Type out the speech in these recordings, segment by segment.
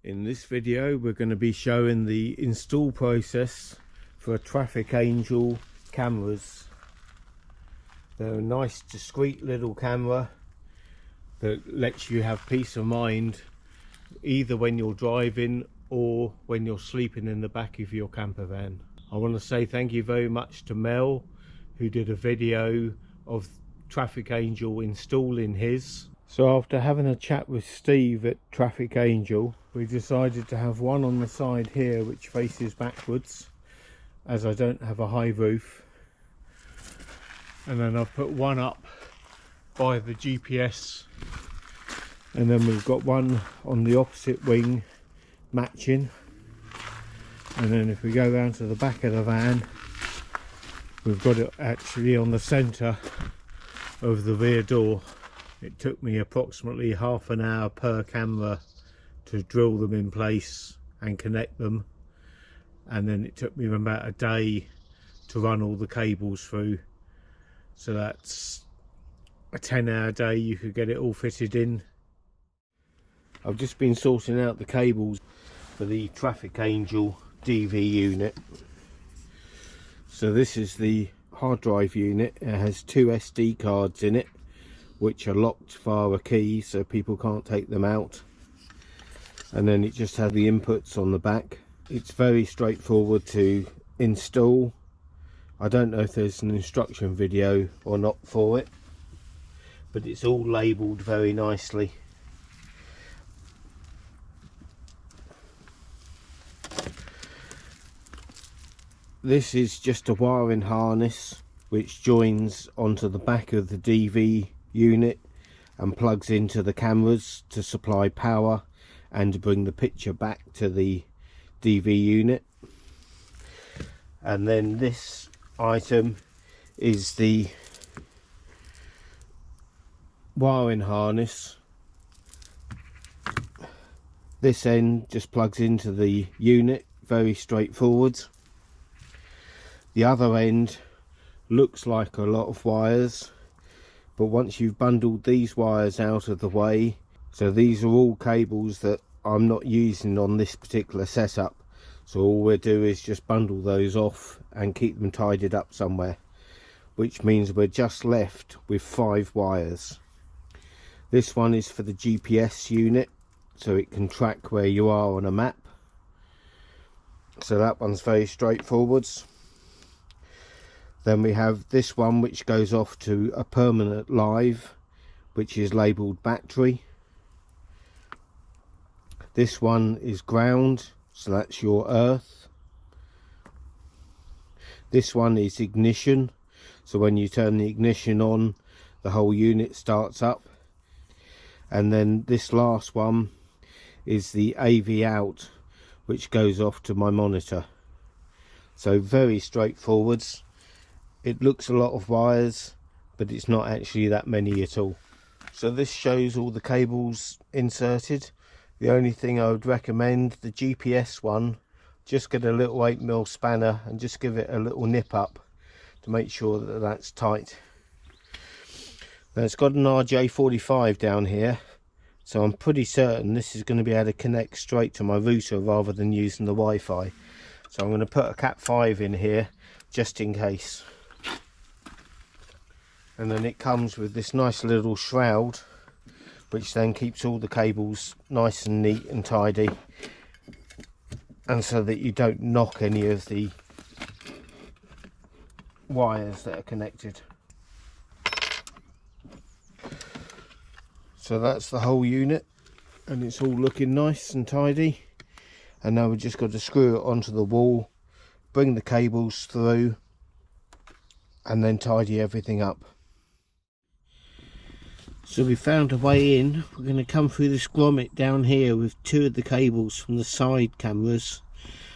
In this video we're going to be showing the install process for Traffic Angel cameras. They're a nice discreet little camera that lets you have peace of mind either when you're driving or when you're sleeping in the back of your camper van. I want to say thank you very much to Mel, who did a video of Traffic Angel installing his. So after having a chat with Steve at Traffic Angel, we decided to have one on the side here which faces backwards, as I don't have a high roof, and then I've put one up by the GPS, and then we've got one on the opposite wing matching, and then if we go round to the back of the van, we've got it actually on the centre of the rear door. It took me approximately half an hour per camera to drill them in place and connect them, and then it took me about a day to run all the cables through. So that's a 10-hour day. You could get it all fitted in. I've just been sorting out the cables for the Traffic Angel DV unit. So this is the hard drive unit. It has 2 SD cards in it, which are locked via a key so people can't take them out, and then it just has the inputs on the back. It's very straightforward to install. I don't know if there's an instruction video or not for it, but it's all labelled very nicely. This is just a wiring harness which joins onto the back of the DV unit and plugs into the cameras to supply power and bring the picture back to the DV unit. And then this item is the wiring harness. This end just plugs into the unit, very straightforward. The other end looks like a lot of wires, but once you've bundled these wires out of the way, so these are all cables that I'm not using on this particular setup, so all we'll do is just bundle those off and keep them tidied up somewhere, which means we're just left with 5 wires. This one is for the GPS unit, so it can track where you are on a map, so that one's very straightforward. Then we have this one which goes off to a permanent live, which is labelled battery. This one is ground, so that's your earth. This one is ignition, so when you turn the ignition on, the whole unit starts up. And then this last one is the AV out, which goes off to my monitor. So very straightforward. It looks a lot of wires, but it's not actually that many at all. So this shows all the cables inserted. The only thing I would recommend, the GPS one, just get a little 8mm spanner and just give it a little nip up to make sure that that's tight. Now it's got an RJ45 down here, so I'm pretty certain this is going to be able to connect straight to my router rather than using the Wi-Fi. So I'm going to put a Cat5 in here just in case. And then it comes with this nice little shroud, which then keeps all the cables nice and neat and tidy, and so that you don't knock any of the wires that are connected. So that's the whole unit, and it's all looking nice and tidy. And now we've just got to screw it onto the wall, bring the cables through, and then tidy everything up. So we found a way in. We're going to come through this grommet down here with 2 of the cables from the side cameras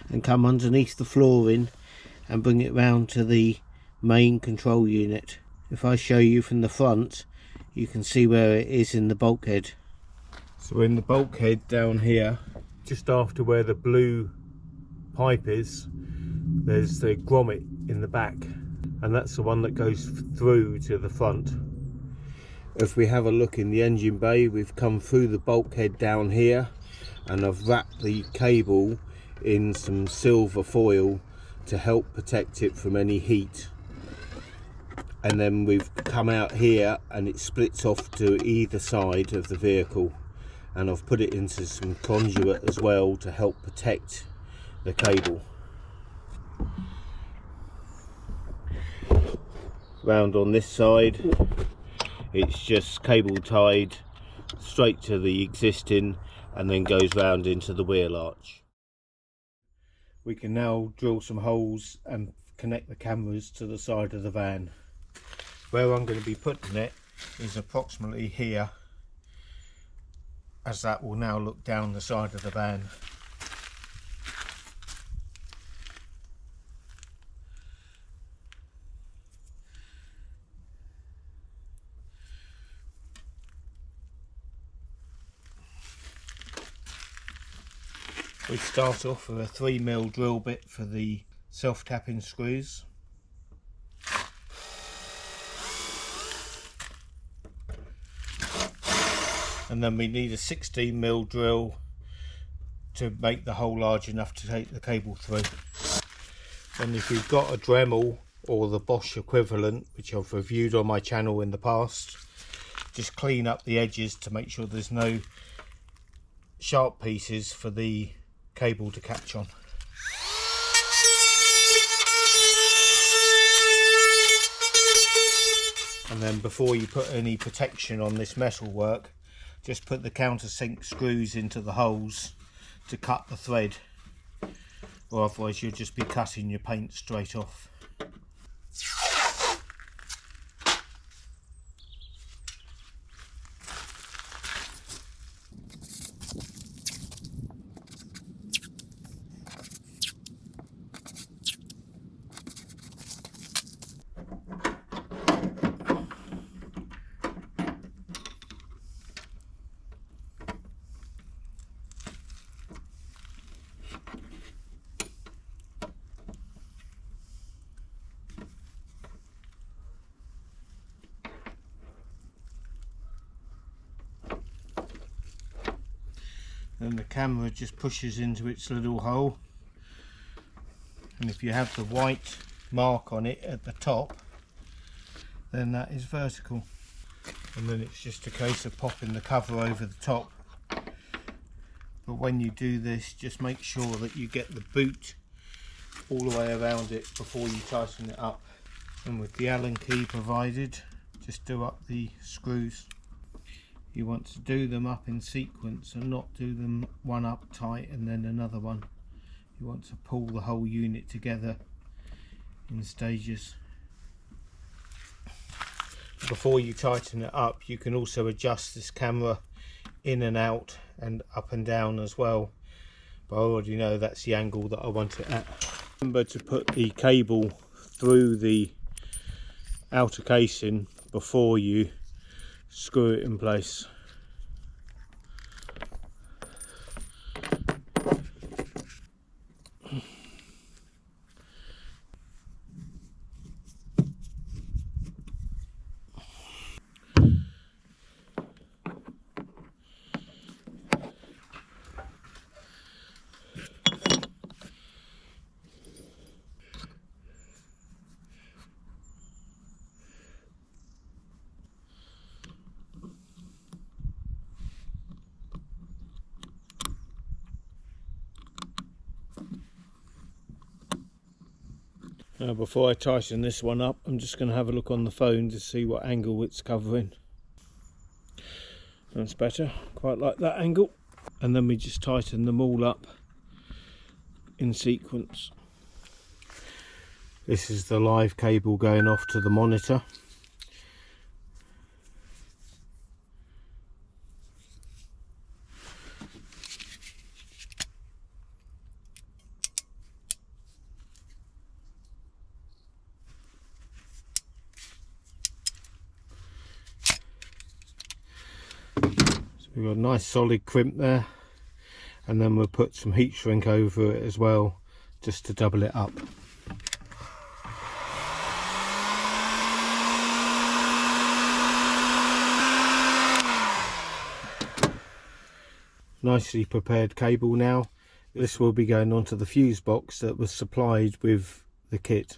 and come underneath the flooring and bring it round to the main control unit. If I show you from the front, you can see where it is in the bulkhead. So in the bulkhead down here, just after where the blue pipe is, there's the grommet in the back, and that's the one that goes through to the front. If we have a look in the engine bay, we've come through the bulkhead down here and I've wrapped the cable in some silver foil to help protect it from any heat. And then we've come out here and it splits off to either side of the vehicle, and I've put it into some conduit as well to help protect the cable. Round on this side, it's just cable tied straight to the existing and then goes round into the wheel arch. We can now drill some holes and connect the cameras to the side of the van. Where I'm going to be putting it is approximately here, as that will now look down the side of the van. We start off with a 3mm drill bit for the self-tapping screws. And then we need a 16mm drill to make the hole large enough to take the cable through. And if you've got a Dremel or the Bosch equivalent, which I've reviewed on my channel in the past, just clean up the edges to make sure there's no sharp pieces for the cable to catch on. And then before you put any protection on this metal work, just put the countersink screws into the holes to cut the thread, or otherwise you'll just be cutting your paint straight off. Then the camera just pushes into its little hole, and if you have the white mark on it at the top, then that is vertical, and then it's just a case of popping the cover over the top. But when you do this, just make sure that you get the boot all the way around it before you tighten it up. And with the Allen key provided, just do up the screws. You want to do them up in sequence and not do them one up tight and then another one. You want to pull the whole unit together in stages. Before you tighten it up, you can also adjust this camera in and out and up and down as well, but I already know that's the angle that I want it at. Remember to put the cable through the outer casing before you screw it in place. Now before I tighten this one up, I'm just going to have a look on the phone to see what angle it's covering. That's better, quite like that angle. And then we just tighten them all up in sequence. This is the live cable going off to the monitor. We've got a nice solid crimp there, and then we'll put some heat shrink over it as well, just to double it up. nicely prepared cable now. This will be going onto the fuse box that was supplied with the kit.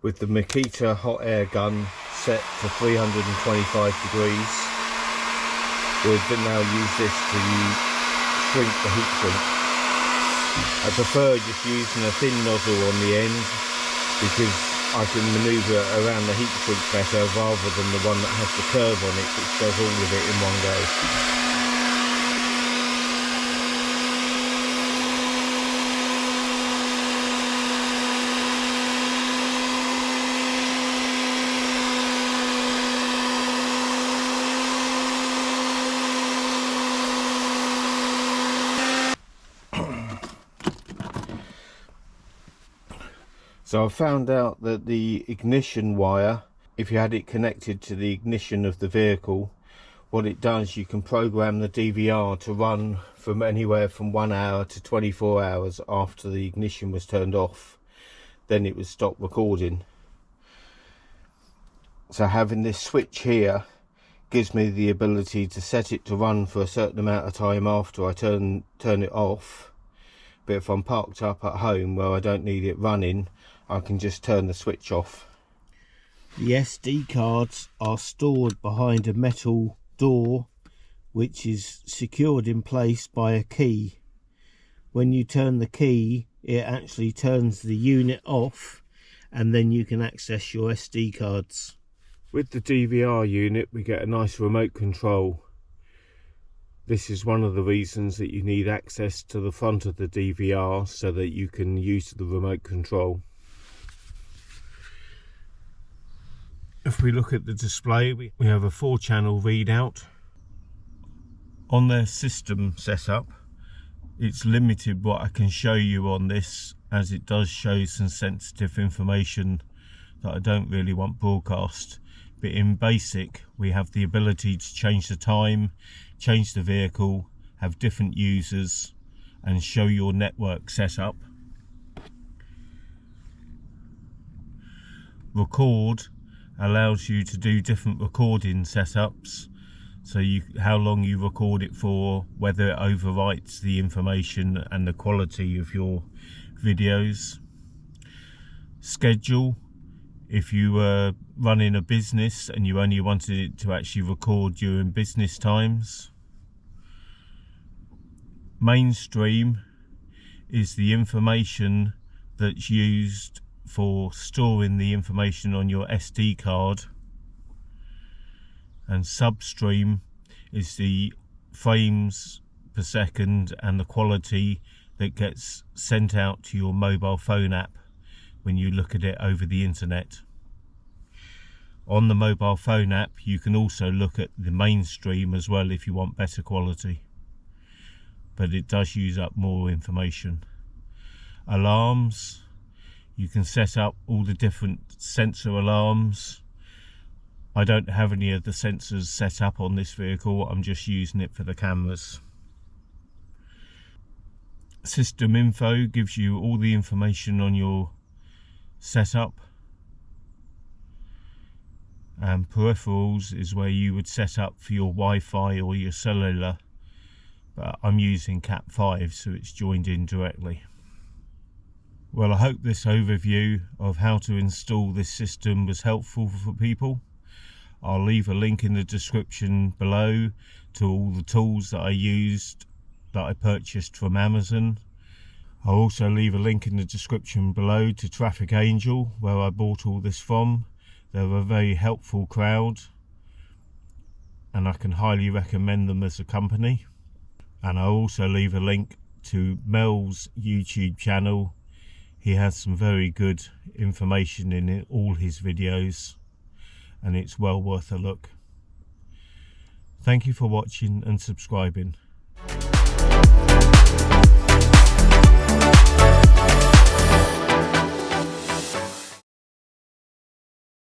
With the Makita hot air gun set to 325 degrees, we'll now use this to shrink the heat shrink. I prefer just using a thin nozzle on the end because I can manoeuvre around the heat shrink better rather than the one that has the curve on it, which does all of it in one go. So I found out that the ignition wire, if you had it connected to the ignition of the vehicle, what it does, you can program the DVR to run from anywhere from 1 hour to 24 hours after the ignition was turned off. Then it would stop recording. So having this switch here gives me the ability to set it to run for a certain amount of time after I turn it off. But if I'm parked up at home where I don't need it running, I can just turn the switch off. The SD cards are stored behind a metal door which is secured in place by a key. When you turn the key, it actually turns the unit off and then you can access your SD cards. With the DVR unit we get a nice remote control. This is one of the reasons that you need access to the front of the DVR so that you can use the remote control. If we look at the display, we have a 4-channel readout. On their system setup, it's limited what I can show you on this, as it does show some sensitive information that I don't really want broadcast. But in basic, we have the ability to change the time, change the vehicle, have different users, and show your network setup. Record allows you to do different recording setups, so how long you record it for, whether it overwrites the information and the quality of your videos. Schedule, if you were running a business and you only wanted it to actually record during business times. Mainstream is the information that's used for storing the information on your SD card, and substream is the frames per second and the quality that gets sent out to your mobile phone app when you look at it over the internet. On the mobile phone app you can also look at the mainstream as well if you want better quality, but it does use up more information. Alarms, you can set up all the different sensor alarms. I don't have any of the sensors set up on this vehicle, I'm just using it for the cameras. System info gives you all the information on your setup, and peripherals is where you would set up for your Wi-Fi or your cellular, but I'm using Cat 5 so it's joined in directly. Well, I hope this overview of how to install this system was helpful for people. I'll leave a link in the description below to all the tools that I used that I purchased from Amazon. I'll also leave a link in the description below to Traffic Angel, where I bought all this from. They're a very helpful crowd and I can highly recommend them as a company. And I'll also leave a link to Mel's YouTube channel. He has some very good information in all his videos and it's well worth a look. Thank you for watching and subscribing.